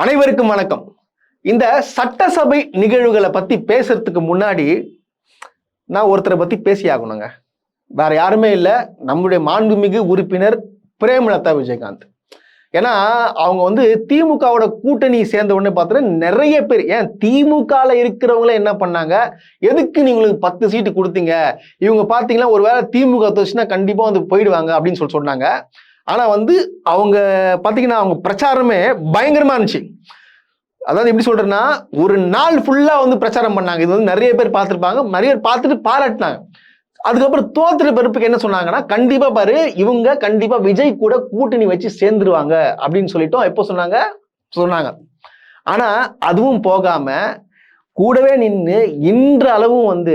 அனைவருக்கும் வணக்கம். இந்த சட்டசபை நிகழ்வுகளை பத்தி பேசுறதுக்கு முன்னாடி நான் ஒருத்தரை பத்தி பேசியாகணுங்க. வேற யாருமே இல்லை, நம்முடைய மாண்புமிகு உறுப்பினர் பிரேமலதா விஜயகாந்த். ஏன்னா அவங்க திமுகவோட கூட்டணி சேர்ந்த உடனே பார்த்தீங்கன்னா நிறைய பேர், ஏன் திமுகல இருக்கிறவங்களே என்ன பண்ணாங்க, எதுக்கு நீங்களுக்கு 10 சீட்டு கொடுத்தீங்க, இவங்க பார்த்தீங்கன்னா ஒருவேளை திமுக தோச்சுன்னா கண்டிப்பா போயிடுவாங்க அப்படின்னு சொன்னாங்க. ஆனா அவங்க பாத்தீங்கன்னா அவங்க பிரச்சாரமே பயங்கரமா இருந்துச்சு. அதாவது எப்படி சொல்றேன்னா, ஒரு நாள் ஃபுல்லா பிரச்சாரம் பண்ணாங்க. இது நிறைய பேர் பார்த்திருப்பாங்க, நிறைய பேர் பார்த்துட்டு பாராட்டினாங்க. அதுக்கப்புறம் தோத்துற பிறப்புக்கு என்ன சொன்னாங்கன்னா, கண்டிப்பா பாரு இவங்க கண்டிப்பா விஜய் கூட கூட்டணி வச்சு சேர்ந்துருவாங்க அப்படின்னு சொல்லிட்டோம். எப்போ சொன்னாங்க. ஆனா அதுவும் போகாம கூடவே நின்று இன்றளவும்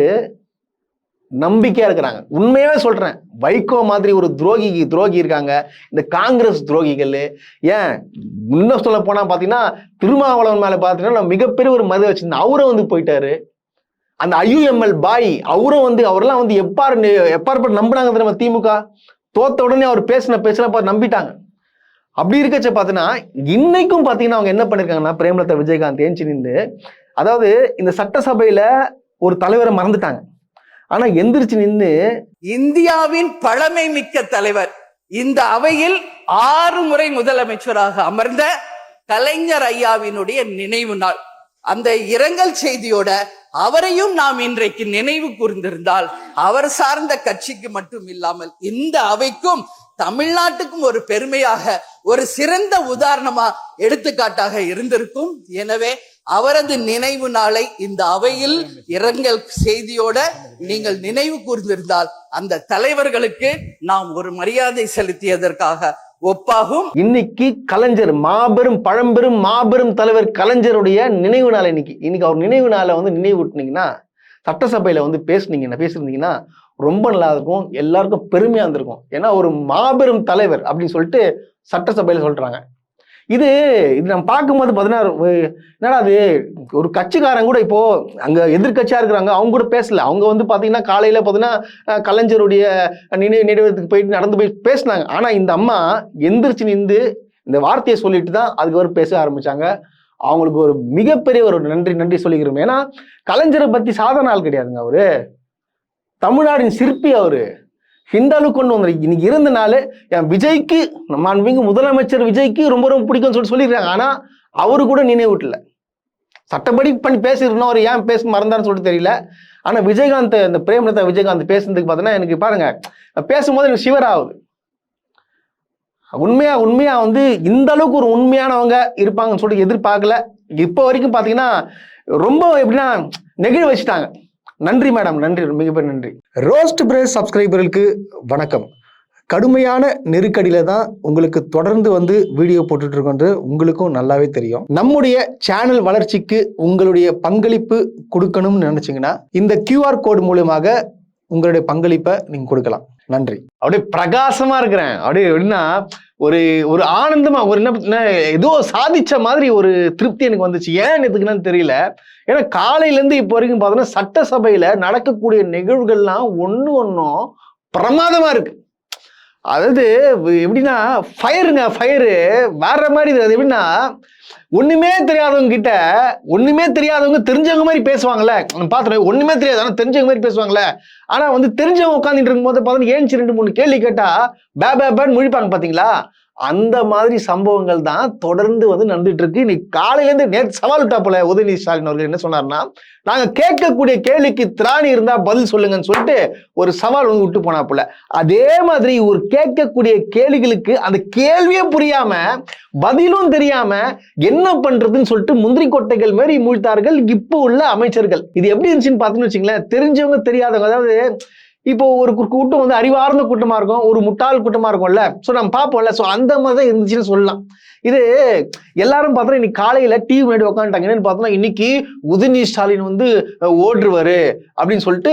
நம்பிக்கையா இருக்கிறாங்க. உண்மையாவே சொல்றேன், வைகோ மாதிரி ஒரு துரோகி இருக்காங்க, இந்த காங்கிரஸ் துரோகிகள். ஏன் இன்னும் சொல்ல போனா பாத்தீங்கன்னா திருமாவளவன் மேல பாத்தீங்கன்னா மிகப்பெரிய ஒரு மது வச்சிருந்தேன், அவரும் போயிட்டாரு. அந்த IUML பாய் அவரும் அவரெல்லாம் எப்பாற்பட்டு நம்பினாங்க தெரியுமா? திமுக தோத்த உடனே அவர் பேசின பார்த்து நம்பிட்டாங்க. அப்படி இருக்கச்ச பாத்தீங்கன்னா இன்னைக்கும் பாத்தீங்கன்னா அவங்க என்ன பண்ணிருக்காங்கன்னா, பிரேமலதா விஜயகாந்த் ஏஞ்சி நின்று, அதாவது இந்த சட்டசபையில ஒரு தலைவரை மறந்துட்டாங்க, ஆனா எந்திரிச்சு நின்று இந்தியாவின் பழமை மிக்க தலைவர், இந்த அவையில் 6 முறை முதலமைச்சராக அமர்ந்த கலைஞர் ஐயாவினுடைய நினைவு நாள், அந்த இரங்கல் செய்தியோட அவரையும் நாம் இன்றைக்கு நினைவு கூர்ந்திருந்தால் அவர் சார்ந்த கட்சிக்கு மட்டும் இல்லாமல் இந்த அவைக்கும் தமிழ்நாட்டுக்கும் ஒரு பெருமையாக, ஒரு சிறந்த உதாரணமா எடுத்துக்காட்டாக இருந்திருக்கும். எனவே அவரது நினைவு நாளை இந்த அவையில் இரங்கல் செய்தியோட நீங்கள் நினைவு கூர்ந்திருந்தால் அந்த தலைவர்களுக்கு நாம் ஒரு மரியாதை செலுத்தியதற்காக ஒப்பாகும். இன்னைக்கு கலைஞர் பழம்பெரும் மாபெரும் தலைவர் கலைஞருடைய நினைவு நாள். இன்னைக்கு அவர் நினைவு நாளை நினைவூட்டினீங்கன்னா, சட்டசபையில பேசிருந்தீங்கன்னா ரொம்ப நல்லா இருக்கும், எல்லாருக்கும் பெருமையா இருந்திருக்கும். ஏன்னா ஒரு மாபெரும் தலைவர் அப்படின்னு சொல்லிட்டு சட்டசபையில சொல்றாங்க. இது நம்ம பார்க்கும்போது என்னடா அது, ஒரு கட்சிக்காரங்க கூட இப்போ அங்க எதிர்கட்சியா இருக்கிறாங்க, அவங்க கூட பேசல. அவங்க பாத்தீங்கன்னா காலையில பாத்தீங்கன்னா கலைஞருடைய நினைவகத்துக்கு போயிட்டு நடந்து போய் பேசினாங்க. ஆனா இந்த அம்மா எந்திரிச்சு நின்று இந்த வார்த்தையை சொல்லிட்டு தான் அதுக்கு பேச ஆரம்பிச்சாங்க. அவங்களுக்கு ஒரு மிகப்பெரிய ஒரு நன்றி சொல்லிக்கிறோம். ஏன்னா கலைஞரை பத்தி சாதாரண ஆள் கிடையாதுங்க, அவரு தமிழ்நாடின் சிற்பி. அவரு இந்த அளவுக்கு கொண்டு இன்னைக்கு இருந்தனால என் விஜய்க்கு, நம்ம முதலமைச்சர் விஜய்க்கு ரொம்ப ரொம்ப பிடிக்கும்னு சொல்லியிருக்காங்க. ஆனா அவரு கூட நினைவூட்டல. சட்டப்படி பண்ணி பேசிருந்தோம், அவர் ஏன் பேச மறந்தான்னு சொல்லிட்டு தெரியல. ஆனா விஜயகாந்த், இந்த பிரேமலதா விஜயகாந்த் பேசுனதுக்கு பார்த்தீங்கன்னா எனக்கு பாருங்க, பேசும்போது எனக்கு சிவர் ஆகுது. உண்மையா இந்த அளவுக்கு ஒரு உண்மையானவங்க இருப்பாங்கன்னு சொல்லிட்டு எதிர்பார்க்கல. இப்போ வரைக்கும் பாத்தீங்கன்னா ரொம்ப எப்படின்னா நெகிழ வச்சுட்டாங்க. நன்றி மேடம், நன்றி, மிகப்பெரிய நன்றி. ரோஸ்ட் பிரேஸ் சப்ஸ்கிரைபர்களுக்கு வணக்கம். கடுமையான நெருக்கடியில தான் உங்களுக்கு தொடர்ந்து வீடியோ போட்டுட்டு இருக்கோன்று உங்களுக்கும் நல்லாவே தெரியும். நம்முடைய சேனல் வளர்ச்சிக்கு உங்களுடைய பங்களிப்பு கொடுக்கணும்னு நினைச்சீங்கன்னா இந்த QR கோடு மூலமாக உங்களுடைய பங்களிப்பை நீங்க கொடுக்கலாம். நன்றி. அப்படியே பிரகாசமா இருக்கிறேன். அப்படியே எப்படின்னா ஒரு ஆனந்தமா, ஒரு என்ன ஏதோ சாதிச்ச மாதிரி ஒரு திருப்தி எனக்கு வந்துச்சு. ஏன் எதுக்குன்னு தெரியல. ஏன்னா காலையில இருந்து இப்போ வரைக்கும் பார்த்தோன்னா சட்டசபையில நடக்கக்கூடிய நிகழ்வுகள்லாம் ஒன்னும் பிரமாதமா இருக்கு. அதாவது எப்படின்னா ஃபயரு வேற மாதிரி. அது எப்படின்னா ஒண்ணுமே தெரியாதவங்க கிட்ட ஒண்ணுமே தெரியாதவங்க தெரிஞ்சவங்க மாதிரி பேசுவாங்கல்ல, பாத்துறேன். ஒண்ணுமே தெரியாது ஆனா தெரிஞ்சவங்க மாதிரி பேசுவாங்கல்ல. ஆனா தெரிஞ்சவங்க உட்காந்துட்டு இருக்கும் போது பார்த்தீங்கன்னா ஏன்ச்சு 2-3 கேள்வி கேட்டா பேன்னு முழிப்பாங்க பாத்தீங்களா? அந்த மாதிரி சம்பவங்கள் தான் தொடர்ந்து நடந்துட்டு இருக்கு. இன்னைக்கு காலையில இருந்து நேற்று சவால் விட்டா போல உதயநிதி ஸ்டாலின் அவர்கள் என்ன சொன்னார்னா, நாங்க கேட்கக்கூடிய கேள்விக்கு திராணி இருந்தா பதில் சொல்லுங்கன்னு சொல்லிட்டு ஒரு சவால் விட்டு போனா போல. அதே மாதிரி ஒரு கேட்கக்கூடிய கேள்விகளுக்கு அந்த கேள்வியே புரியாம பதிலும் தெரியாம என்ன பண்றதுன்னு சொல்லிட்டு முந்திரி கொட்டைகள் மாதிரி மூழ்த்தார்கள் இப்போ உள்ள அமைச்சர்கள். இது எப்படி இருந்துச்சுன்னு பார்த்தோன்னு வச்சுங்களேன், தெரிஞ்சவங்க தெரியாதவங்க. அதாவது இப்போ ஒரு கூட்டம் அறிவார்ந்த கூட்டமா இருக்கும், ஒரு முட்டாள் கூட்டமா இருக்கும்ல. சோ நம்ம பார்ப்போம்ல. சோ அந்த மாதிரி தான் இருந்துச்சுன்னு சொல்லலாம். இது எல்லாரும் பார்த்தா இன்னைக்கு காலையில டிவி முன்னாடி உட்காந்துட்டாங்க. என்னன்னு பார்த்தோம்னா இன்னைக்கு உதயநிதி ஸ்டாலின் ஓடுருவாரு அப்படின்னு சொல்லிட்டு,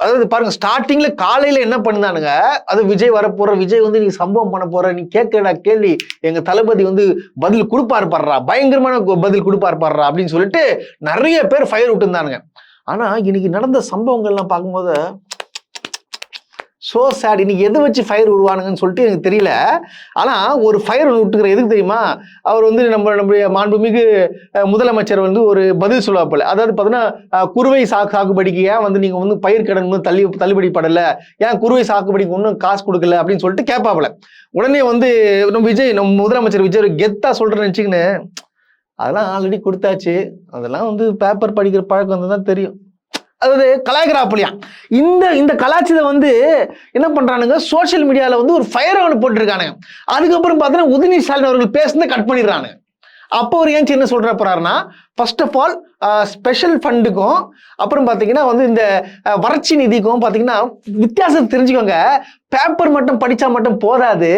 அதாவது பாருங்க ஸ்டார்டிங்ல காலையில என்ன பண்ணானுங்க, அது விஜய் வரப்போற, விஜய் நீ சம்பவம் பண்ண போற, நீ கேட்கடா கேள்வி, எங்க தளபதி பதில் கொடுப்பாரு பாடுறா, பயங்கரமான பதில் கொடுப்பாரு பாடுறா அப்படின்னு சொல்லிட்டு நிறைய பேர் ஃபயர் விட்டு இருந்தானுங்க. ஆனா இன்னைக்கு நடந்த சம்பவங்கள்லாம் பார்க்கும்போது ஸோ சேட். இன்னைக்கு எதை வச்சு ஃபயர் விடுவானுங்கன்னு சொல்லிட்டு எனக்கு தெரியல. ஆனால் ஒரு ஃபயர் விட்டுக்கிற எதுக்கு தெரியுமா? அவர் வந்து நம்முடைய மாண்புமிகு முதலமைச்சர் வந்து ஒரு பதில் சொல்லுவாப்பில். அதாவது பார்த்தீங்கன்னா குறுவை சாகுபடிக்கு ஏன் வந்து நீங்கள் வந்து பயிர் கடன் தள்ளுபடி படலை, ஏன் குறுவை சாகுபடிக்கு ஒன்றும் காசு கொடுக்கல அப்படின்னு சொல்லிட்டு கேட்பாப்புல. உடனே வந்து நம்ம முதலமைச்சர் விஜய் கெத்தா சொல்கிறேன்னு நினச்சிக்கின்னு, அதெல்லாம் ஆல்ரெடி கொடுத்தாச்சு, அதெல்லாம் வந்து பேப்பர் படிக்கிற பழக்கம் வந்து தான் தெரியும், அதாவது கலாய்கிறாப்புலையா. இந்த கலாச்சாரத்தை வந்து என்ன பண்றானுங்க, சோசியல் மீடியால வந்து ஒரு ஃபயர் ஒன்று போட்டுருக்கானுங்க. அதுக்கப்புறம் பார்த்தீங்கன்னா உதயநிதி ஸ்டாலின் அவர்கள் பேசுனதை கட் பண்ணிடுறாங்க. அப்போ ஒரு ஏன் என்ன சொல்ற போறாருன்னா, ஃபர்ஸ்ட் ஆஃப் ஆல் ஸ்பெஷல் ஃபண்டுக்கும் அப்புறம் பார்த்தீங்கன்னா வந்து இந்த வறட்சி நிதிக்கும் பார்த்தீங்கன்னா வித்தியாசம் தெரிஞ்சுக்கோங்க. பேப்பர் மட்டும் படிச்சா மட்டும் போதாது,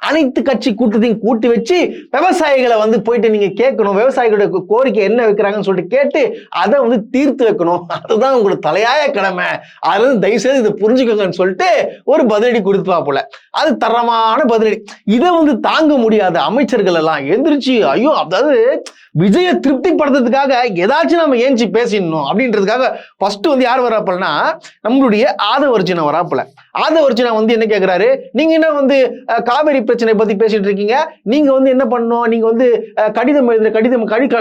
அனைத்து கட்சி கூட்டத்தையும் கூட்டி வச்சு விவசாயிகளை வந்து போயிட்டு நீங்க கேட்கணும், விவசாயிகளோட கோரிக்கை என்ன வைக்கிறாங்கன்னு சொல்லிட்டு கேட்டு அதை வந்து தீர்த்து வைக்கணும், அதுதான் உங்களுக்கு தலையாய கடமை, அது தயவுசெய்து இதை புரிஞ்சுக்கோங்கன்னு சொல்லிட்டு ஒரு பதிலடி கொடுப்பா போல. அது தரமான பதிலடி. இதை வந்து தாங்க முடியாத அமைச்சர்கள் எல்லாம் எந்திரிச்சு, ஐயோ அதாவது விஜயை திருப்திப்படுத்துறதுக்காக ஏதாச்சும் நம்ம ஏஞ்சி பேசிடணும் அப்படின்றதுக்காக ஃபர்ஸ்ட் வந்து யார் வராப்பலன்னா நம்மளுடைய ஆதவர்ஜுனா வராப்பல. ஆதவர்ஜுனா வந்து என்ன கேட்கிறாரு, நீங்க என்ன வந்து காவேரி பிரச்சனை பத்தி பேசிட்டு இருக்கீங்க, நீங்க வந்து என்ன பண்ணணும், நீங்க வந்து கடிதம்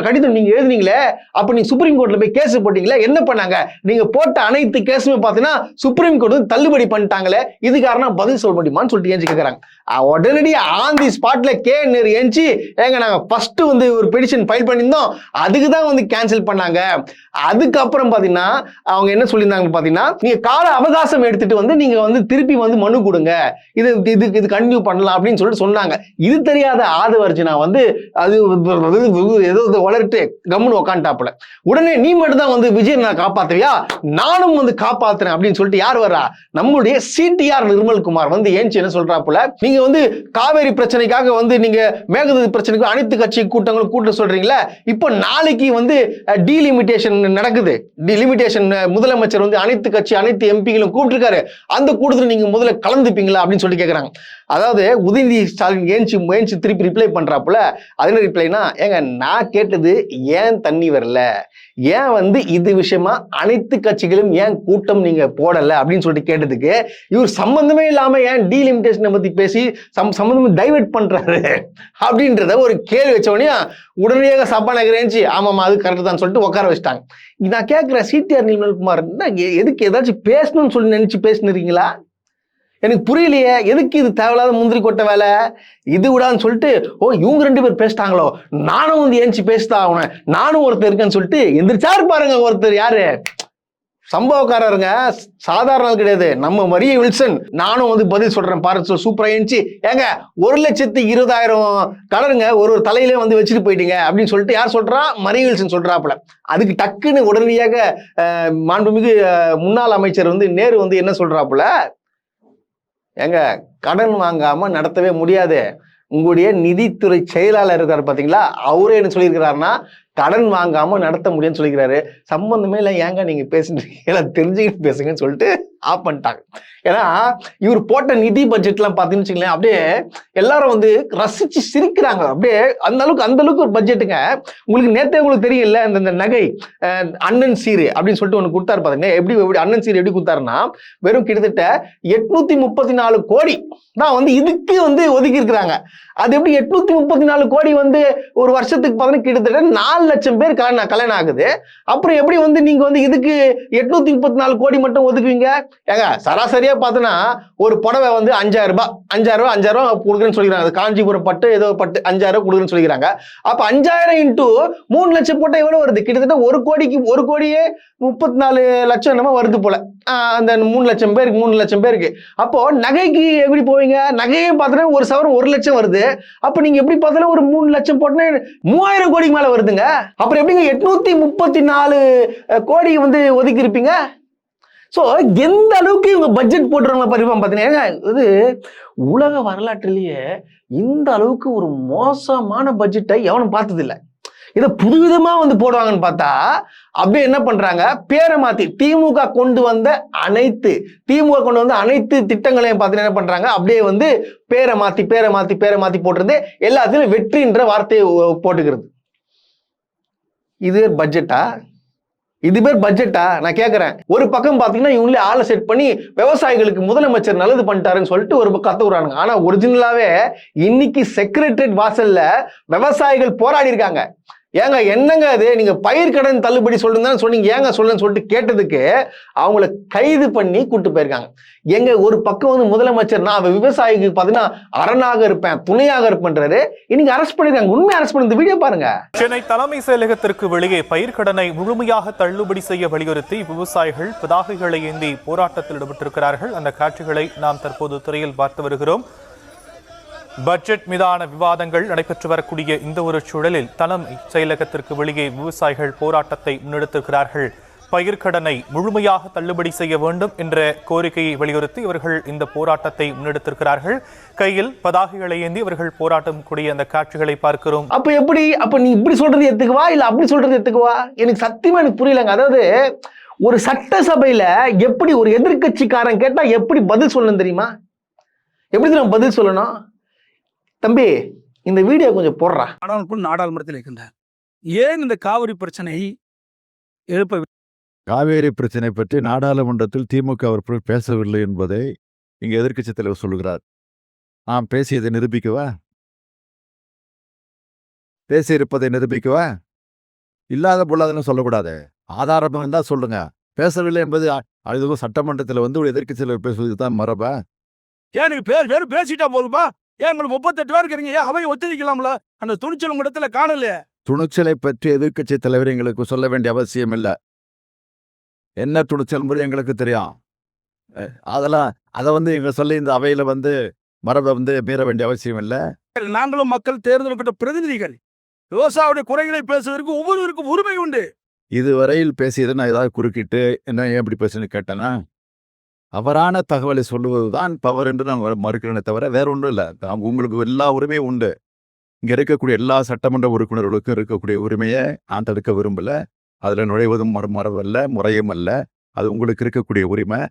கடிதம் நீங்க எழுதுனீங்களே, அப்ப நீங்க சுப்ரீம் கோர்ட்ல போய் கேஸ் போட்டீங்களே, என்ன பண்ணாங்க, நீங்க போட்ட அனைத்து கேஸுமே பாத்தீங்கன்னா சுப்ரீம் கோர்ட் வந்து தள்ளுபடி பண்ணிட்டாங்களே, இது காரணம் பதில் சொல்ல முடியுமான்னு சொல்லிட்டு ஏஞ்சி கேட்கறாங்க. உடனடியா ஆன் தி ஸ்பாட்ல நேரு ஏஞ்சி, ஏங்க நாங்க ஃபர்ஸ்ட் வந்து ஒரு பெடிஷன் ஃபைல் பண்ணியிருந்தோம், அதுக்கு தான் வந்து கேன்சல் பண்ணாங்க. அதுக்கப்புறம் பாத்தீங்கன்னா அவங்க என்ன சொல்லியிருந்தாங்க பாத்தீங்கன்னா, நீங்க கால அவகாசம் எடுத்துட்டு வந்து நீங்க வந்து திருப்பி வந்து மனு கொடுங்க, இது கண்டினியூ பண்ணலாம் அப்படின்னு சொல்லிட்டு சொன்னாங்க. இது தெரியாத ஆதவர்ஜுனா வந்து அது ஏதோ வளர்த்து கம்முன்னு உக்காண்டாப்புல. உடனே நீ மட்டும் தான் வந்து விஜய் நான் காப்பாத்துவியா, நானும் வந்து காப்பாத்துறேன் அப்படின்னு சொல்லிட்டு யார் வரா, நம்மளுடைய சிடிஆர் நிர்மல்குமார் வந்து ஏஞ்சி என்ன சொல்றாப்புல, நீங்க வந்து காவேரி பிரச்சனைக்காக வந்து நீங்க மேகதாது பிரச்சனைக்கு அனைத்து கட்சி கூட்டங்களும் கூட்ட சொல்றீங்களா, இப்போ நாளைக்கு வந்து டீலிமிட்டேஷன் நடக்குது, டீலிமிட்டேஷன் முதலமைச்சர் வந்து அனைத்து கட்சி அனைத்து எம்பிகளும் கூப்பிட்டுருக்காரு, அந்த கூட்டத்தில் நீங்க முதல்ல கலந்துப்பீங்களா அப்படின்னு சொல்லி கேட்கறாங்க. அதாவது உதயநிதி ஸ்டாலின் ஏஞ்சி திருப்பி ரிப்ளை பண்றாப்புல. அது ரிப்ளைனா, ஏங்க நான் கேட்டது ஏன் தண்ணி வரல, ஏன் வந்து இது விஷயமா அனைத்து கட்சிகளும் ஏன் கூட்டம் நீங்க போடல அப்படின்னு சொல்லிட்டு கேட்டதுக்கு இவர் சம்பந்தமே இல்லாம ஏன் டீலிமிட்டேஷனை பத்தி பேசி சம்பந்தமே டைவர்ட் பண்றாரு அப்படின்றத ஒரு கேள்வி வச்ச உடனே உடனடியாக சபாநாயகர் ஏஞ்சி ஆமாமா அது கரெக்ட் தான் சொல்லிட்டு உட்கார வச்சுட்டாங்க. நான் கேட்கிறேன், சிடிஆர் நிர்மல்குமார் எதுக்கு ஏதாச்சும் பேசணும்னு சொல்லி நினைச்சு பேசினீங்களா, எனக்கு புரியலையே, எதுக்கு இது தேவையில்லாத முந்திரி கொட்ட வேலை இது விடான்னு சொல்லிட்டு, ஓ இவங்க ரெண்டு பேர் பேசிட்டாங்களோ, நானும் வந்து ஏஞ்சி பேசிதான் ஆகணும், நானும் ஒருத்தர் இருக்கேன்னு சொல்லிட்டு எந்திரிச்சாரு பாருங்க. ஒருத்தர் யாரு, சம்பவக்காரருங்க, சாதாரண ஆள் கிடையாது, நம்ம மரிய வில்சன். நானும் வந்து பதில் சொல்றேன் பாரு, சூப்பரா ஏஞ்சி, ஏங்க 1,20,000 கலருங்க ஒரு தலையிலே வந்து வச்சுட்டு போயிட்டீங்க அப்படின்னு சொல்லிட்டு யார் சொல்றா, மரிய வில்சன் சொல்றாப்புல. அதுக்கு டக்குன்னு உடனடியாக மாண்புமிகு முன்னாள் அமைச்சர் வந்து நேரு வந்து என்ன சொல்றாப்புல, ஏங்க கடன் வாங்காம நடத்தவே முடியாது, உங்களுடைய நிதித்துறை செயலாளர் இருக்காரு பாத்தீங்களா, அவரே என்ன சொல்லியிருக்கிறாருன்னா கடன் வாங்காம நடத்த முடியும்னு சொல்லிக்கிறாரு. சம்பந்தமே இல்லை, ஏங்க நீங்க பேசுறீங்க, தெரிஞ்சுக்கிட்டு பேசுங்கன்னு சொல்லிட்டு ஆஃப் பண்ணிட்டாங்க. ஏன்னா இவர் போட்ட நிதி பட்ஜெட்லாம் பார்த்தீங்கன்னு வச்சுங்களேன், அப்படியே எல்லாரும் வந்து ரசிச்சு சிரிக்கிறாங்க. அப்படியே அந்த அளவுக்கு ஒரு பட்ஜெட்டுங்க. உங்களுக்கு நேற்றே உங்களுக்கு தெரியல, இந்த நகை அண்ணன் சீரு அப்படின்னு சொல்லிட்டு ஒன்று கொடுத்தாரு பாருங்க. எப்படி அண்ணன் சீரு எப்படி கொடுத்தாருன்னா, வெறும் கிட்டத்தட்ட 834 கோடி தான் வந்து இதுக்கு வந்து ஒதுக்கி இருக்கிறாங்க. அது எப்படி 834 கோடி வந்து ஒரு வருஷத்துக்கு பார்த்தீங்கன்னா கிட்டத்தட்ட 4 லட்சம் பேர் கல்யாணம் ஆகுது. அப்புறம் எப்படி வந்து நீங்க வந்து இதுக்கு 834 கோடி மட்டும் ஒதுக்குவீங்க? ஏங்க சராசரியா பார்த்தோன்னா ஒரு புடவை வந்து 5,000 ரூபாய் கொடுக்குறேன்னு சொல்லிக்கிறாங்க. காஞ்சிபுரம் பட்டு ஏதோ பட்டு 5,000 கொடுக்குறேன்னு சொல்லிக்கிறாங்க. அப்ப 5,000 இன்டூ 3 லட்சம் போட்டா எவ்வளவு வருது? கிட்டத்தட்ட 1 கோடியே 34 லட்சம் என்னமோ வருது போல. அந்த 3 லட்சம் பேருக்கு 3 லட்சம் பேருக்கு. அப்போ நகைக்கு எப்படி போவீங்க? நகையே பார்த்தோன்னா ஒரு சவரம் 1 லட்சம் வருது. அப்ப நீங்க எப்படி பார்த்தாலும் ஒரு 3 லட்சம் போட்டா 3,000 கோடிக்கு மேல வருதுங்க. அப்புறம் எப்படிங்க 834 கோடி வந்து ஒதுக்கி இருப்பீங்க? ஸோ எந்த அளவுக்கு இவங்க பட்ஜெட் போட்டுருவாங்க பார்த்தீங்கன்னா, இது உலக வரலாற்றிலேயே இந்த அளவுக்கு ஒரு மோசமான பட்ஜெட்டை எவனும் பார்த்ததில்லை. இதை புதுவிதமா வந்து போடுவாங்கன்னு பார்த்தா அப்படியே என்ன பண்றாங்க, பேரை மாத்தி திமுக கொண்டு வந்த அனைத்து திட்டங்களையும் பார்த்தீங்கன்னா என்ன பண்றாங்க, அப்படியே வந்து பேரை மாத்தி போட்டுருந்து எல்லாத்தையும் வெற்றின்ற வார்த்தையை போட்டுக்கிறது. இது பட்ஜெட்டா? இது பேர் பட்ஜெட்டா? நான் கேட்கறேன். ஒரு பக்கம் பாத்தீங்கன்னா இவங்களே ஆளை செட் பண்ணி விவசாயிகளுக்கு முதலமைச்சர் நல்லது பண்ணிட்டாருன்னு சொல்லிட்டு ஒரு பக்கம் கத்துறானுங்க. ஆனா ஒரிஜினலாவே இன்னைக்கு செக்ரட்டரியேட் வாசல்ல விவசாயிகள் போராடி இருக்காங்க. ஏங்க என்னங்க அது, நீங்க பயிர் கடன் தள்ளுபடி சொல்லுங்க சொன்னீங்க, ஏங்க சொல்லுன்னு சொல்லிட்டு கேட்டதுக்கு அவங்கள கைது பண்ணி கூட்டு போயிருக்காங்க. எங்க ஒரு பக்கம் வந்து முதலமைச்சர் நான் விவசாயிக்கு பாத்தீங்கன்னா அரணாக இருப்பேன், துணையாக இருப்பேன்றாரு. இன்னைக்கு அரெஸ்ட் பண்ணிருக்காங்க. உண்மை அரெஸ்ட் பண்ணி இந்த வீடியோ பாருங்க. சென்னை தலைமை செயலகத்திற்கு வெளியே பயிர்க்கடனை முழுமையாக தள்ளுபடி செய்ய வலியுறுத்தி விவசாயிகள் பதாகைகளை ஏந்தி போராட்டத்தில் ஈடுபட்டிருக்கிறார்கள். அந்த காட்சிகளை நாம் தற்போது திரையில் பார்த்து வருகிறோம். பட்ஜெட் மீதான விவாதங்கள் நடைபெற்று வரக்கூடிய இந்த ஒரு சூழலில் தலைமை செயலகத்திற்கு வெளியே விவசாயிகள் போராட்டத்தை முன்னெடுத்திருக்கிறார்கள். பயிர்க்கடனை முழுமையாக தள்ளுபடி செய்ய வேண்டும் என்ற கோரிக்கையை வலியுறுத்தி இவர்கள் இந்த போராட்டத்தை முன்னெடுத்திருக்கிறார்கள். கையில் பதாகைகளை ஏந்தி இவர்கள் போராட்டம் கூடிய அந்த காட்சிகளை பார்க்கிறோம். அப்ப எப்படி, அப்ப நீ இப்படி சொல்றது எத்துக்குவா இல்ல அப்படி சொல்றது எத்துக்குவா? எனக்கு சத்தியமா எனக்கு புரியலங்க. அதாவது ஒரு சட்டசபையில எப்படி ஒரு எதிர்கட்சிக்காரன் கேட்டா எப்படி பதில் சொல்லணும் தெரியுமா? எப்படி நம்ம பதில் சொல்லணும்? தம்பி இந்த வீடியோ கொஞ்சம் போடுறா. நாடாளுமன்றத்தில் இருக்கின்றார். ஏன் இந்த காவிரி பிரச்சனை எழுப்ப? காவேரி பிரச்சனை பற்றி நாடாளுமன்றத்தில் திமுக அவர்கள் பேசவில்லை என்பதை இங்கே எதிர்க்கட்சித் தலைவர் சொல்லுகிறார். நாம் பேசியதை நிரூபிக்கவா? பேசியிருப்பதை நிரூபிக்கவா? இல்லாத பொல்லாதன்னு சொல்லக்கூடாது. ஆதாரம் இருந்தால் சொல்லுங்க. பேசவில்லை என்பது அது சட்டமன்றத்தில் வந்து ஒரு எதிர்க்கட்சித் தலைவர் பேசுவது தான் மரபா? ஏன் நீங்க பேசிட்டா போதுமா? ஏன் உங்களுக்கு 38 பேர் இருக்கிறீங்க? ஏன் அவையை ஒத்துழைக்கலாம்ல? அந்த துணிச்சல் உங்க இடத்துல காணல. துணிச்சலை பற்றி எதிர்க்கட்சித் தலைவர் எங்களுக்கு சொல்ல வேண்டிய அவசியம் இல்லை. என்ன துணிச்சல் முறை எங்களுக்கு தெரியும். அதெல்லாம் அதை வந்து எங்க சொல்லி இந்த அவையில வந்து மரபை வந்து மீற வேண்டிய அவசியம் இல்லை. நாங்களும் மக்கள் தேர்ந்தெடுக்கப்பட்ட பிரதிநிதிகள். விவசாயியுடைய குறைகளை பேசுவதற்கு ஒவ்வொருவருக்கும் உரிமை உண்டு. இதுவரையில் பேசியதை நான் ஏதாவது குறுக்கிட்டு என்ன ஏன் இப்படி பேசுன்னு கேட்டேன்னா, அவரான தகவலை சொல்லுவதுதான் பவர் என்று நான் மறுக்கிறேனே தவிர வேற ஒன்றும் இல்லை. உங்களுக்கு எல்லா உரிமையும் உண்டு. இங்க இருக்கக்கூடிய எல்லா சட்டமன்ற உறுப்பினர்களுக்கும் இருக்கக்கூடிய உரிமையை நான் தடுக்க விரும்பல. அதுல நுழைவதும் மரபல்ல, முறையும் அல்ல. அது உங்களுக்கு இருக்கக்கூடிய உரிமை.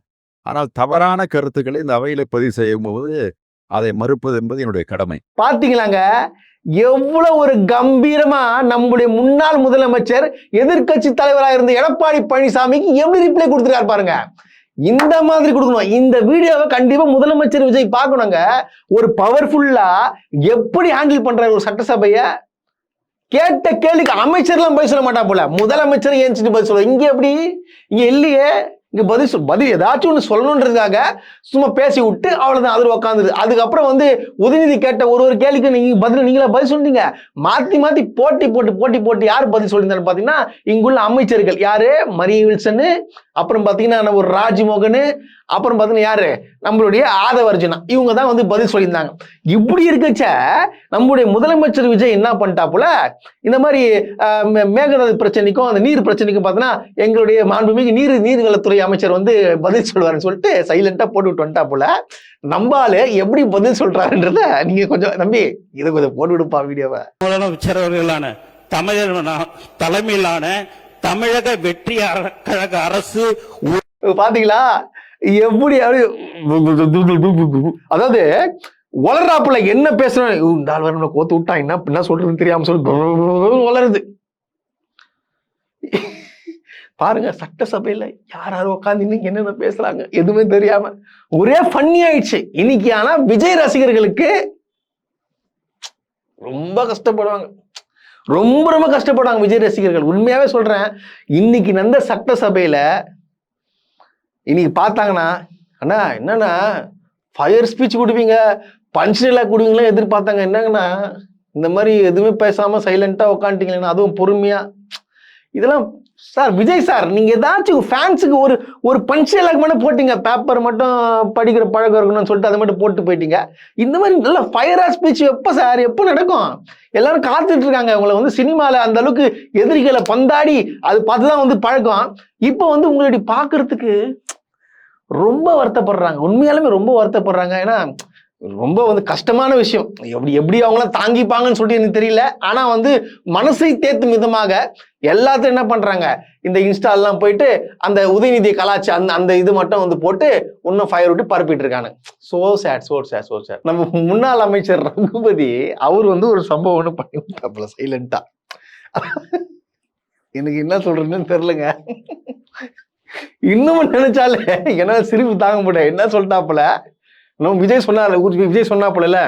ஆனால் தவறான கருத்துக்களை இந்த அவையில பதிவு செய்யும் போது அதை மறுப்பது என்பது என்னுடைய கடமை. பாத்தீங்களாங்க எவ்வளவு ஒரு கம்பீரமா நம்முடைய முன்னாள் முதலமைச்சர் எதிர்க்கட்சி தலைவராக இருந்த எடப்பாடி பழனிசாமிக்கு எப்படி ரிப்ளை கொடுத்துருக்காரு பாருங்க. இந்த மாதிரி கொடுக்கணும். இந்த வீடியோவை கண்டிப்பா முதலமைச்சர் விஜய் பார்க்கணுங்க. ஒரு பவர்ஃபுல்லா எப்படி ஹேண்டில் பண்ற ஒரு சட்டசபைய கேட்ட கேள்விக்கு அமைச்சர்லாம் பதில் சொல்ல மாட்டா போல, முதலமைச்சர் ஏன்ச்சிட்டு பதில் சொல்ல. இங்க எப்படி? இங்க இல்லையே. இங்க பதில் ஏதாச்சும் ஒன்று சொல்லணுன்றதுக்காக சும்மா பேசி விட்டு அவ்வளவுதான், அதில் உட்காந்துது. அதுக்கப்புறம் வந்து உதயநிதி கேட்ட ஒரு கேள்விக்கு நீங்க நீங்களா பதில் சொன்னீங்க. மாத்தி போட்டி யார் பதில் சொல்லியிருந்தாரு பாத்தீங்கன்னா இங்குள்ள அமைச்சர்கள் யாரு, மரிய வில்சன், அப்புறம் பாத்தீங்கன்னா ஒரு ராஜ்மோகன், அப்புறம் பாத்தீங்கன்னா யாரு நம்மளுடைய ஆதவர்ஜுனா, இவங்க தான் வந்து பதில் சொல்லியிருந்தாங்க. இப்படி இருக்கச்ச நம்முடைய முதலமைச்சர் விஜய் என்ன பண்ணிட்டாப்புல, இந்த மாதிரி மேகதாது பிரச்சனைக்கும் அந்த நீர் பிரச்சனைக்கும் பாத்தீங்கன்னா எங்களுடைய மாண்புமிகு நீர்வளத்துறை அமைச்சர் வந்து பதில் சொல்லுவாருன்னு சொல்லிட்டு சைலண்டா போட்டு வந்துட்டா போல. நம்பால எப்படி பதில் சொல்றாருன்றத நீங்க கொஞ்சம் நம்பி இதை கொஞ்சம் போட்டு விடுப்பா வீடியோவை. முதலமைச்சர்களான தமிழர் தலைமையிலான தமிழக வெற்றி கழக அரசு பாத்தீங்களா எப்படி, அதாவது வளர்றாப்புல என்ன பேசுறோம், இந்த ஆள் வர கோத்து விட்டா என்ன சொல்றதுன்னு தெரியாம சொல்லி வளருது பாருங்க. சட்டசபையில யாரும் உட்காந்து இன்னைக்கு என்னென்ன பேசுறாங்க எதுவுமே தெரியாம ஒரே ஃபன்னி ஆயிடுச்சு இன்னைக்கு. ஆனா விஜய் ரசிகர்களுக்கு ரொம்ப கஷ்டப்படுவாங்க, ரொம்ப கஷ்டப்படுவாங்க விஜய் ரசிகர்கள். உண்மையாவே சொல்றேன். இன்னைக்கு நடந்த சட்டசபையில இன்னைக்கு பார்த்தாங்கன்னா அண்ணா என்னன்னா ஃபயர் ஸ்பீச் கொடுப்பீங்க, பஞ்ச் டயலாக் கொடுவீங்களா எதிர்பார்த்தாங்க. என்னங்கன்னா இந்த மாதிரி எதுவுமே பேசாம சைலண்டா உட்காந்துட்டீங்களா, அதுவும் பொறுமையா. இதெல்லாம் சார் விஜய் சார், நீங்க ஏதாச்சும் ஃபேன்ஸுக்கு ஒரு பஞ்ச் டயலாக் மட்டும் போட்டீங்க, பேப்பர் மட்டும் படிக்கிற பழக்கம் இருக்கணும்னு சொல்லிட்டு அதை மட்டும் போட்டு போயிட்டீங்க. இந்த மாதிரி நல்ல ஃபயரா ஸ்பீச் எப்போ சார், எப்போ நடக்கும்? எல்லாரும் காத்துட்டு இருக்காங்க. உங்களை வந்து சினிமால அந்த அளவுக்கு எதிரிகளை பந்தாடி அது பார்த்துதான் வந்து பழக்கம். இப்போ வந்து உங்களுடைய பார்க்கறதுக்கு ரொம்ப வருத்தப்படுறாங்க. உண்மையாலுமே ரொம்ப வருத்தப்படுறாங்க. ஏன்னா ரொம்ப வந்து கஷ்டமான விஷயம். எப்படி அவங்களாம் தாங்கிப்பாங்கன்னு சொல்லிட்டு எனக்கு தெரியல. ஆனா வந்து மனசை தேத்தும் விதமாக எல்லாத்தையும் என்ன பண்றாங்க, இந்த இன்ஸ்டால்லாம் போயிட்டு அந்த உதயநிதியை கலாச்சி அந்த இது மட்டும் வந்து போட்டு இன்னும் ஃபயர் விட்டு பரப்பிட்டு இருக்காங்க. So sad. நம்ம முன்னாள் அமைச்சர் ரகுபதி அவர் வந்து ஒரு சம்பவம் ஒன்று பண்ணி விட்டாப்புல சைலண்டா. எனக்கு என்ன சொல்றதுன்னு தெரியலங்க. இன்னமும் நினைச்சாலே என்னால சிரிப்பு தாங்க முடியல. என்ன சொல்லிட்டாப்புல, நம்ம விஜய் சொன்னார், விஜய் சொன்னாப்புல,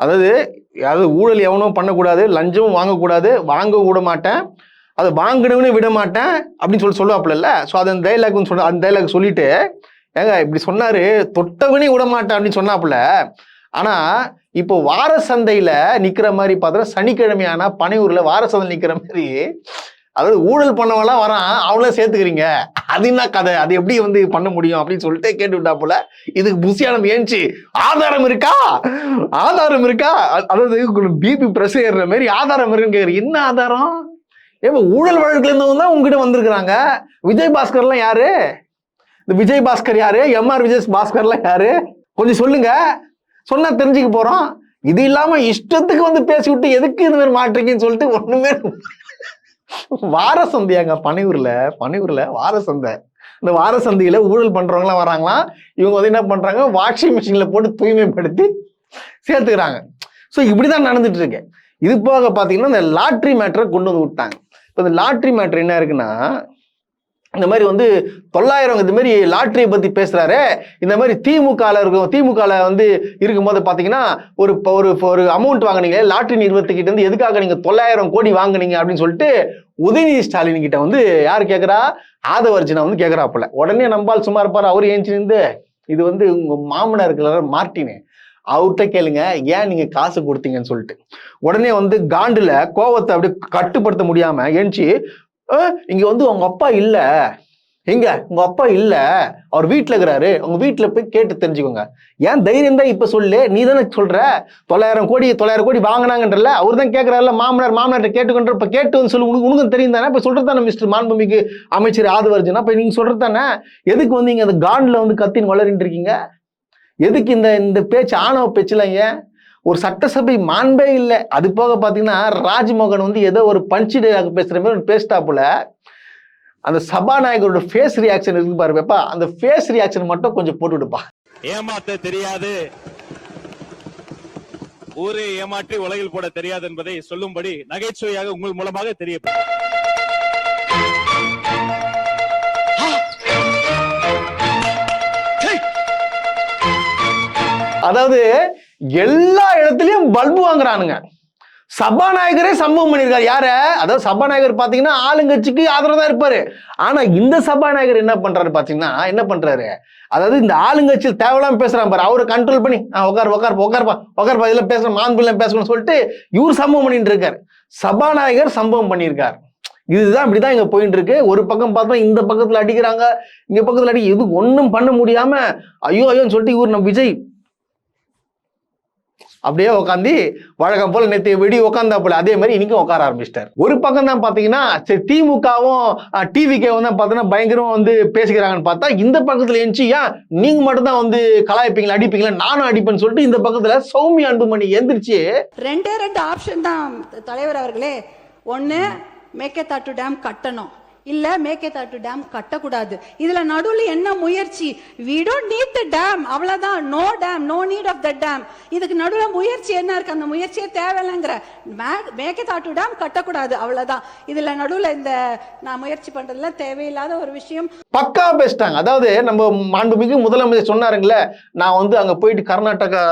அதாவது ஊழல் எவனும் பண்ணக்கூடாது, லஞ்சமும் வாங்கக்கூடாது, வாங்க விட மாட்டேன், அதை வாங்கினவனே விட மாட்டேன் அப்படின்னு சொல்லுவாப்புல. ஸோ அது அந்த டைலாக் சொன்ன, அந்த டைலாக் சொல்லிட்டு, ஏங்க இப்படி சொன்னாரு, தொட்டவனே விட மாட்டேன் அப்படின்னு சொன்னாப்புல. ஆனா இப்போ வார சந்தையில நிக்கிற மாதிரி பார்த்தா, சனிக்கிழமையானா பனையூர்ல வார சந்தையில் நிக்கிற மாதிரி, அதாவது ஊழல் பண்ணவெல்லாம் வரான், அவங்கள சேர்த்துக்கிறீங்க, அது என்ன கதை, அது எப்படி பண்ண முடியும் அப்படின்னு சொல்லிட்டு கேட்டு விட்டாப்புல. இதுக்கு புசியானம் ஏஞ்சி ஆதாரம் இருக்கா, ஆதாரம் இருக்கா, அதாவது பிபி பிரஷர் ஏறுற மாதிரி ஆதாரம் இருக்குன்னு கேக்குற. என்ன ஆதாரம்? ஏன் ஊழல் வழக்குல இருந்தவங்க தான் உங்ககிட்ட வந்திருக்கிறாங்க. விஜய் பாஸ்கர்லாம் யாரு? இந்த விஜய் பாஸ்கர் யாரு? எம்ஆர் விஜய் பாஸ்கர்லாம் யாரு? கொஞ்சம் சொல்லுங்க, சொன்னா தெரிஞ்சுக்க போறோம். இது இல்லாம இஷ்டத்துக்கு பேசி விட்டு எதுக்கு இது மாதிரி மாற்றீங்கன்னு சொல்லிட்டு ஒண்ணுமே. வார சந்தையாங்க பனையூர்ல வார சந்தை. இந்த வார சந்தையில ஊழல் பண்றவங்களாம் வராங்களாம். இவங்க என்ன பண்றாங்க, வாஷிங் மிஷின்ல போட்டு தூய்மைப்படுத்தி சேர்த்துக்கிறாங்க. ஸோ இப்படிதான் நடந்துட்டு இருக்கு. இது போக பாத்தீங்கன்னா இந்த லாட்ரி மேட்டரை கொண்டு விட்டாங்க. இப்போ இந்த லாட்ரி மேட்டர் என்ன இருக்குன்னா, இந்த மாதிரி 9,000 இந்த மாதிரி லாட்ரியை பத்தி பேசுறாரு. இந்த மாதிரி திமுகல இருக்கும்போது பாத்தீங்கன்னா ஒரு அமௌண்ட் வாங்குனீங்க லாட்ரி நிறுவனத்துக்கிட்ட எதுக்காக நீங்க 9,000 கோடி வாங்குனீங்க அப்படின்னு சொல்லிட்டு உதயநிதி ஸ்டாலின் கிட்ட யாரு கேட்கிறா, ஆதவர்ஜனா கேட்கிறாப்புல. உடனே நம்பால் சும்மா இருப்பாரு, அவரு ஏஞ்சி நின்று, இது உங்க மாமனார் இருக்கிற மார்ட்டினு, அவர்கிட்ட கேளுங்க ஏன் நீங்க காசு கொடுத்தீங்கன்னு சொல்லிட்டு. உடனே காண்டுல கோவத்தை அப்படியே கட்டுப்படுத்த முடியாம ஏஞ்சி, இங்க உங்க அப்பா இல்ல, எங்க உங்க அப்பா இல்ல, அவர் வீட்டுல இருக்கிறாரு, உங்க வீட்டுல போய் கேட்டு தெரிஞ்சுக்கோங்க. ஏன் தைரியம் தான் இப்ப சொல்லு, நீ தானே சொல்ற 9,000 கோடி வாங்கினாங்கன்றல, அவர் தான் கேட்கிறாருல, மாமனார் கேட்டுக்கொன்ற, இப்ப கேட்டு சொல்லு, உனக்கு தெரியும் தானே, இப்ப சொல்றது தானே மிஸ்டர் மாண்புமிகு அமைச்சர் ஆதவர்ஜனா, இப்ப நீங்க சொல்றது தானே, எதுக்கு இங்க அந்த காண்டுல கத்தின்னு வளரிட்டு இருக்கீங்க, எதுக்கு இந்த பேச்சு, ஆணவ பேச்சுலாம்? ஏன் ஒரு சட்டசபை மாண்பே இல்லை. அது போக பாத்தீங்கன்னா ராஜ்மோகன் ஏதோ ஒரு பஞ்ச் டயலாக் பேசுற மாதிரி பேசிட்டாப்புல. அந்த சபாநாயகரோட ஃபேஸ் ரியாக்ஷன் இருக்கு பாருப்பா, அந்த ஃபேஸ் ரியாக்ஷன் மட்டும் கொஞ்சம் போட்டு விடுப்பா. ஏமாத்த தெரியாது, ஊரை ஏமாற்றி உலகில் போட தெரியாது என்பதை சொல்லும்படி நகைச்சுவையாக உங்கள் மூலமாக தெரியப்படும். அதாவது எல்லா இடத்துலயும் பல்பு வாங்குறானுங்க. சபாநாயகரே சம்பவம் பண்ணிருக்காரு. யார? அதாவது சபாநாயகர் பாத்தீங்கன்னா ஆளுங்கட்சிக்கு ஆதரவு தான் இருப்பாரு. ஆனா இந்த சபாநாயகர் என்ன பண்றாரு, அதாவது இந்த ஆளுங்கட்சியில் தேவையில்லாம பேசுறான் பாரு, அவரை கண்ட்ரோல் பண்ணி உட்கார்ப்பா இதெல்லாம் பேசுற மாண்புலாம் பேசணும்னு சொல்லிட்டு இவர் சம்பவம் பண்ணிட்டு இருக்காரு. சபாநாயகர் சம்பவம் பண்ணியிருக்காரு. இதுதான் இப்படிதான் இங்க போயிட்டு இருக்கு. ஒரு பக்கம் பார்த்தா இந்த பக்கத்துல அடிக்கிறாங்க, இங்க பக்கத்துல இது ஒண்ணும் பண்ண முடியாம ஐயோன்னு சொல்லிட்டு இவர் நம்ம விஜய் அப்படியே உட்காந்து வழக்கம் போல நேற்று வெடி உட்காந்தாப்புல அதே மாதிரி இன்னைக்கும் உட்கார ஆரம்பிச்சிட்டார். ஒரு பக்கம் தான் பாத்தீங்கன்னா திமுகவும் டிவிகேவும் தான் பாத்தீங்கன்னா பயங்கரமா பேசிக்கிறாங்கன்னு பார்த்தா, இந்த பக்கத்துல எஞ்சி ஏன் நீங்க மட்டும் தான் கலாய்ப்பீங்களா அடிப்பீங்களா, நானும் அடிப்பேன்னு சொல்லிட்டு இந்த பக்கத்துல சௌமியா அன்புமணி எந்திரிச்சு ரெண்டு ஆப்ஷன் தான் தலைவர் அவர்களே. ஒன்னு மேகதாட்டு டேம் கட்டணும், இல்ல மேகதாட்டு டேம் கட்டக்கூடாது. இதுல நடுவுல என்ன முயற்சி? we don't need the dam, அவ்வளவுதான். no dam, no need of the dam. இதுக்கு நடுவுல முயற்சி என்ன இருக்கு? அந்த முயற்சியே தேவையில்லைங்கிற. மேகதாட்டு டேம் கட்டக்கூடாது, அவ்வளவுதான். இதுல நடுவுல இந்த நான் முயற்சி பண்றதுல தேவையில்லாத ஒரு விஷயம். பக்கா பேசிட்டாங்க. அதாவது நம்ம மாண்புமிகு முதலமைச்சர் சொன்னாருங்களே, நான் அங்க போயிட்டு கர்நாடகா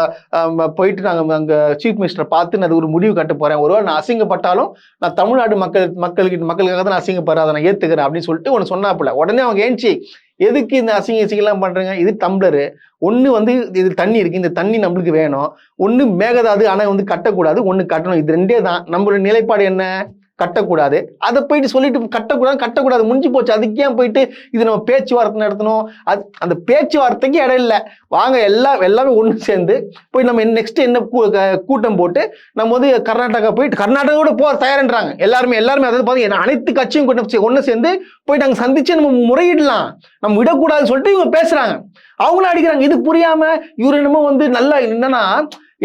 போயிட்டு நாங்க அங்க சீஃப் மினிஸ்டர் பார்த்து நான் ஒரு முடிவு கட்ட போறேன், ஒருவேளை நான் அசிங்கப்பட்டாலும் நான் தமிழ்நாடு மக்களுக்காக தான் அசிங்கப்படுறேன், அதை நான் ஏத்துக்கிறேன் அப்படின்னு சொல்லிட்டு ஒன்னு சொன்னாப்புல. உடனே அவங்க ஏஞ்சி எதுக்கு இந்த அசிங்கெல்லாம் பண்றீங்க, இது டம்ளரு ஒண்ணு இது தண்ணி இருக்கு, இந்த தண்ணி நம்மளுக்கு வேணும், ஒண்ணு மேகதாது ஆனா கட்டக்கூடாது, ஒண்ணு கட்டணும், இது ரெண்டே தான். நம்மளோட நிலைப்பாடு என்ன? கட்டக்கூடாது. அதை போயிட்டு சொல்லிட்டு கட்டக்கூடாது முடிஞ்சு போச்சு. அதுக்கு ஏன் போயிட்டு இது நம்ம பேச்சுவார்த்தை நடத்தணும்? அந்த பேச்சுவார்த்தைக்கு இடம் இல்லை. வாங்க எல்லாமே ஒன்று சேர்ந்து போய் நம்ம நெக்ஸ்ட் என்ன கூட்டம் போட்டு நம்ம கர்நாடகா போயிட்டு கர்நாடகாவோட போக தயார்ன்றாங்க எல்லாருமே. அதாவது பார்த்தீங்கன்னா அனைத்து கட்சியும் ஒன்று சேர்ந்து போயிட்டு அங்கே சந்திச்சு நம்ம முறையிடலாம், நம்ம விடக்கூடாதுன்னு சொல்லிட்டு இவங்க பேசுறாங்க, அவங்களும் அடிக்கிறாங்க. இது புரியாம இவரு என்னமோ நல்லா என்னன்னா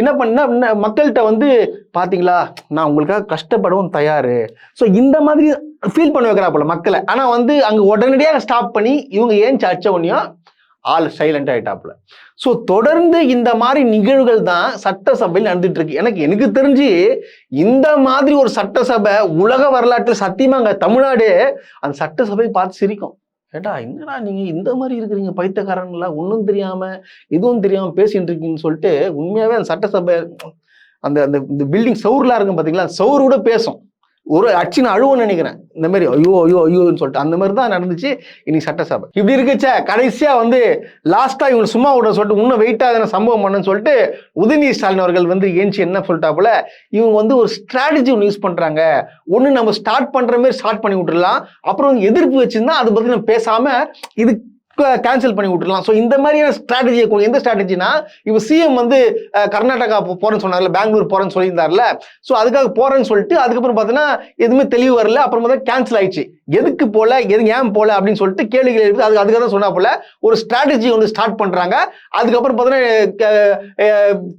என்ன பண்ண மக்கள்கிட்ட பாத்தீங்களா நான் உங்களுக்காக கஷ்டப்படவும் தயாரு, ஸோ இந்த மாதிரி ஃபீல் பண்ண வைக்கிறா போல மக்களை. ஆனா அங்க உடனடியாக ஸ்டாப் பண்ணி இவங்க ஏன் அடிச்ச உடனே ஆள் சைலண்ட் ஆயிட்டாப்புல. ஸோ தொடர்ந்து இந்த மாதிரி நிகழ்வுகள் தான் சட்டசபையில் நடந்துட்டு இருக்கு. எனக்கு தெரிஞ்சு இந்த மாதிரி ஒரு சட்டசபை உலக வரலாற்றில் சத்தியமா அங்க தமிழ்நாடு அந்த சட்டசபை பார்த்து சிரிக்கும். ஏடா என்னடா நீங்க இந்த மாதிரி இருக்கிறீங்க பைத்தியக்காரங்களா, ஒன்றும் தெரியாம எதுவும் தெரியாம பேசிட்டு இருக்கீங்கன்னு சொல்லிட்டு உண்மையாவே அந்த சட்டசபை அந்த அந்த இந்த பில்டிங் சவுர்லாம் இருக்கும் பாத்தீங்களா, சவுறு கூட பேசும். ஒரு அச்சின் அழுவன்னு நினைக்கிறேன் இந்த மாதிரி ஐயோ ஐயோ ஐயோன்னு சொல்லிட்டு அந்த மாதிரி தான் நடந்துச்சு இன்னைக்கு சட்டசபை. இப்படி இருக்குச்சே கடைசியா வந்து லாஸ்டா இவங்க சும்மா விட சொல்லிட்டு இன்னும் வெயிட்டா சம்பவம் பண்ணன்னு சொல்லிட்டு உதயநிதி ஸ்டாலின் அவர்கள் வந்து ஏஞ்சி என்ன சொல்லிட்டாப்புல, இவங்க வந்து ஒரு ஸ்ட்ராட்டஜி ஒன்று யூஸ் பண்றாங்க. ஒன்று நம்ம ஸ்டார்ட் பண்ற மாதிரி ஸ்டார்ட் பண்ணி விட்டுடலாம், அப்புறம் எதிர்ப்பு வச்சிருந்தா அதை பத்தி நம்ம பேசாம இது கேன்சல் பண்ணி விட்டுடலாம். ஸோ இந்த மாதிரியான ஸ்ட்ராட்டஜியை எந்த ஸ்ட்ராட்டஜினா, இப்போ சிஎம் வந்து கர்நாடகா போறேன்னு சொன்னார்ல, பெங்களூர் போறேன்னு சொல்லியிருந்தார்ல, ஸோ அதுக்காக போறேன்னு சொல்லிட்டு அதுக்கப்புறம் பார்த்தீங்கன்னா எதுவுமே தெளிவு வரல, அப்புறமா தான் கேன்சல் ஆயிடுச்சு. எதுக்கு போல ஏன் போல அப்படின்னு சொல்லிட்டு கேள்விகள் எழுப்பி அதுக்காக தான் சொன்னா போல ஒரு ஸ்ட்ராட்டஜி வந்து ஸ்டார்ட் பண்றாங்க. அதுக்கப்புறம் பார்த்தீங்கன்னா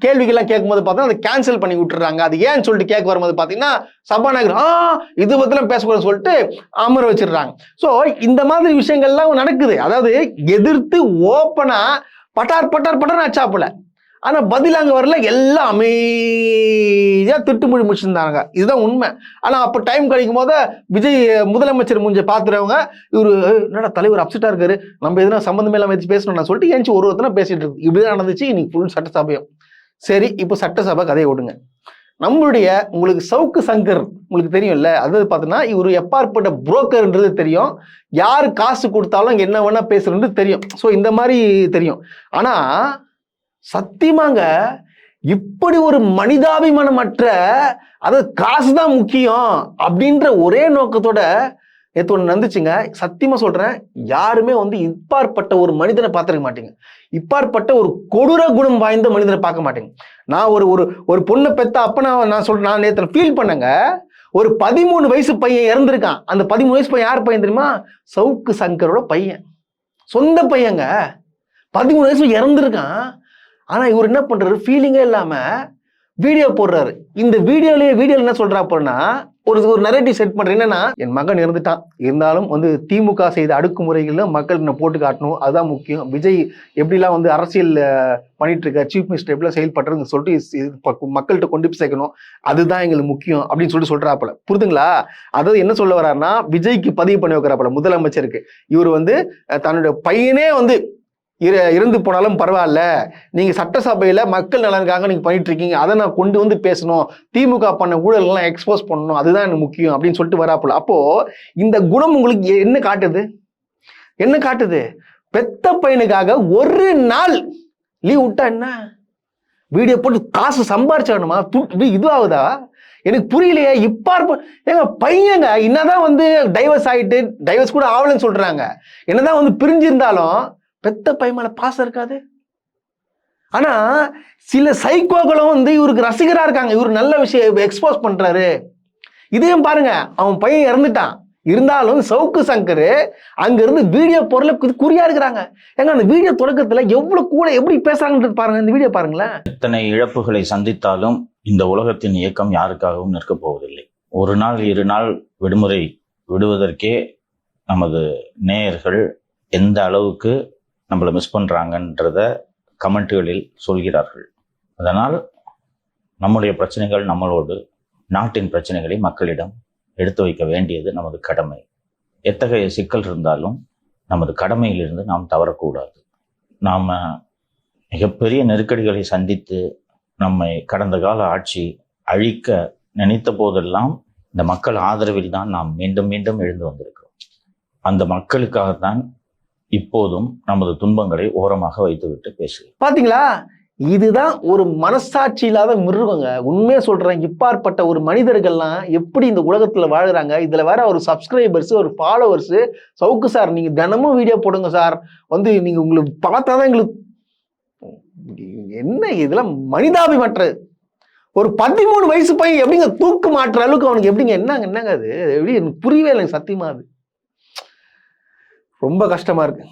கேள்விகள்லாம் கேட்கும்போது பார்த்தீங்கன்னா அதை கேன்சல் பண்ணி விட்டுறாங்க. அது ஏன்னு சொல்லிட்டு கேட்க வரும்போது பார்த்தீங்கன்னா சபாநாயகர் இது பத்திலாம் பேசக்கூடாதுன்னு சொல்லிட்டு அமர வச்சிடுறாங்க. ஸோ இந்த மாதிரி விஷயங்கள்லாம் நடக்குது. அதாவது எதிர்த்து ஓப்பனா பட்டார் பட்டார் பட்டார் அச்சாப்புல, ஆனா பதில் அங்க வரல, எல்லாம் அமைதியா திட்டுமொழி முடிச்சிருந்தாங்க. இதுதான் உண்மை. ஆனா அப்ப டைம் கிடைக்கும் போது விஜய் முதலமைச்சர் மூஞ்ச பாத்துறவங்க இவரு என்னடா தலைவர் அப்செட்டா இருக்காரு, நம்ம எதுனா சம்பந்தமே இல்லாம வச்சு பேசணும்னு சொல்லிட்டு ஏன்ச்சு ஒருத்தனை பேசிட்டு இருக்கு. இப்படிதான் நடந்துச்சு இன்னைக்கு ஃபுல் சட்டசபையும். சரி, இப்போ சட்டசபை கதையை விடுங்க. நம்மளுடைய உங்களுக்கு சவுக்கு சங்கர் உங்களுக்கு தெரியும்ல, அதாவது பார்த்தீங்கன்னா இவர் எப்பாற்பட்ட புரோக்கர்ன்றது தெரியும், யாரு காசு கொடுத்தாலும் என்ன வேணா பேசுறது தெரியும். ஸோ இந்த மாதிரி தெரியும். ஆனா சத்தியமாங்க இப்படி ஒரு மனிதாபிமானமற்ற, அதாவது காசு தான் முக்கியம் அப்படின்ற ஒரே நோக்கத்தோட நேற்று ஒன்று நடந்துச்சுங்க. சத்தியமா சொல்றேன், யாருமே வந்து இப்பாற்பட்ட ஒரு மனிதனை பார்த்துருக்க மாட்டீங்க, இப்பாற்பட்ட ஒரு கொடூர குணம் வாய்ந்த மனிதனை பார்க்க மாட்டீங்க. நான் ஒரு பொண்ணை பெத்த அப்ப நான் சொல்றேன், நான் நேற்று ஃபீல் பண்ணேங்க. ஒரு 13 வயசு பையன் இறந்துருக்கான். அந்த 13 வயசு பையன் யார் பையன் தெரியுமா? சவுக்கு சங்கரோட பையன், சொந்த பையங்க. 13 வயசு இறந்துருக்கான். ஆனா இவர் என்ன பண்றாரு, ஃபீலிங்கே இல்லாம வீடியோ போடுறாரு. இந்த வீடியோல என்ன சொல்றா போனா, ஒரு நரேட்டிவ் செட் பண்ற, என்னன்னா என் மகன் இறந்துட்டான், இருந்தாலும் வந்து திமுக செய்த அடக்குமுறைகள்ல மக்கள் என்ன போட்டு காட்டணும், அதுதான் முக்கியம். விஜய் எப்படிலாம் வந்து அரசியல் பண்ணிட்டு இருக்க, சீஃப் மினிஸ்டர் எப்படிலாம் செயல்படுறதுன்னு சொல்லிட்டு மக்கள்கிட்ட கொண்டு போய் சேர்க்கணும், அதுதான் எங்களுக்கு முக்கியம் அப்படின்னு சொல்றாப்புல. புரிதுங்களா? அதாவது என்ன சொல்ல வர்றாருன்னா, விஜய்க்கு பதிவு பண்ணி வைக்கிறாப்புல முதலமைச்சருக்கு. இவர் வந்து தன்னுடைய பையனே வந்து இறந்து போனாலும் பரவாயில்ல, நீங்க சட்டசபையில மக்கள் நலனுக்காக நீங்க பண்ணிட்டு இருக்கீங்க, அதை நான் கொண்டு வந்து பேசணும், திமுக பண்ண ஊழல்லாம் எக்ஸ்போஸ் பண்ணணும், அதுதான் எனக்கு முக்கியம் அப்படின்னு சொல்லிட்டு வராப்புல. அப்போ இந்த குணம் உங்களுக்கு என்ன காட்டுது? பெத்த பையனுக்காக ஒரு நாள் லீவ் விட்டா என்ன, வீடியோ போட்டு காசு சம்பாரிச்சாகணுமா? இது ஆகுதா? எனக்கு புரியலையே. எங்க பையங்க என்னதான் வந்து டைவர்ஸ் கூட ஆகலன்னு சொல்றாங்க, என்னதான் வந்து பிரிஞ்சிருந்தாலும் பெத்த பையன் மேல பாசம் இருக்காது. ஆனா சில சைக்கோக்களும் வந்து இவருக்கு ரசிகரா இருக்காங்க, இவரு நல்ல விஷயம் எக்ஸ்போஸ் பண்றாரு. இதையும் பாருங்க, அவன் பையன் இறந்துட்டான், இருந்தாலும் சவுக்கு சங்கர் அங்க இருந்து வீடியோ பொருளை குறியா இருக்கிறாங்க. ஏங்க அந்த வீடியோ தொடக்கத்துல எவ்வளவு கூட எப்படி பேசுறாங்கன்றது பாருங்க, இந்த வீடியோ பாருங்களேன். எத்தனை இழப்புகளை சந்தித்தாலும் இந்த உலகத்தின் இயக்கம் யாருக்காகவும் நிற்கப் போவதில்லை. ஒரு நாள் 2 நாள் விடுமுறை விடுவதற்கே நமது நேயர்கள் எந்த அளவுக்கு நம்மளை மிஸ் பண்றாங்கன்றத கமெண்ட்டுகளில் சொல்கிறார்கள். அதனால் நம்முடைய பிரச்சனைகள் நம்மளோடு, நாட்டின் பிரச்சனைகளை மக்களிடம் எடுத்து வைக்க வேண்டியது நமது கடமை. எத்தகைய சிக்கல் இருந்தாலும் நமது கடமையிலிருந்து நாம் தவறக்கூடாது. நாம் மிகப்பெரிய நெருக்கடிகளை சந்தித்து நம்மை கடந்த கால ஆட்சி அழிக்க நினைத்த போதெல்லாம் இந்த மக்கள் ஆதரவில் தான் நாம் மீண்டும் மீண்டும் எழுந்து வந்திருக்கிறோம். அந்த மக்களுக்காகத்தான் இப்போதும் நமது துன்பங்களை ஓரமாக வைத்துவிட்டு பேசுகிறேன். பாத்தீங்களா, இதுதான் ஒரு மனசாட்சி இல்லாத மிருகங்க. உண்மையா சொல்றேன், இப்பாற்பட்ட ஒரு மனிதர்கள்லாம் எப்படி இந்த உலகத்துல வாழ்றாங்க. இதுல வேற ஒரு சப்ஸ்கிரைபர்ஸ், ஒரு ஃபாலோவர்ஸ், சவுக்கு சார் நீங்க தினமும் வீடியோ போடுங்க சார், வந்து நீங்க உங்களுக்கு பார்த்தாதான் எங்களுக்கு என்ன, இதெல்லாம் மனிதாபிமற்றது. ஒரு 13 வயசு பையன் எப்படிங்க தூக்கு மாட்டுற அளவுக்கு அவனுக்கு எப்படிங்க, என்னங்க அது எப்படி, எனக்கு புரியவே இல்லை சத்தியமா. அது ரொம்ப கஷ்டமா இருக்கு.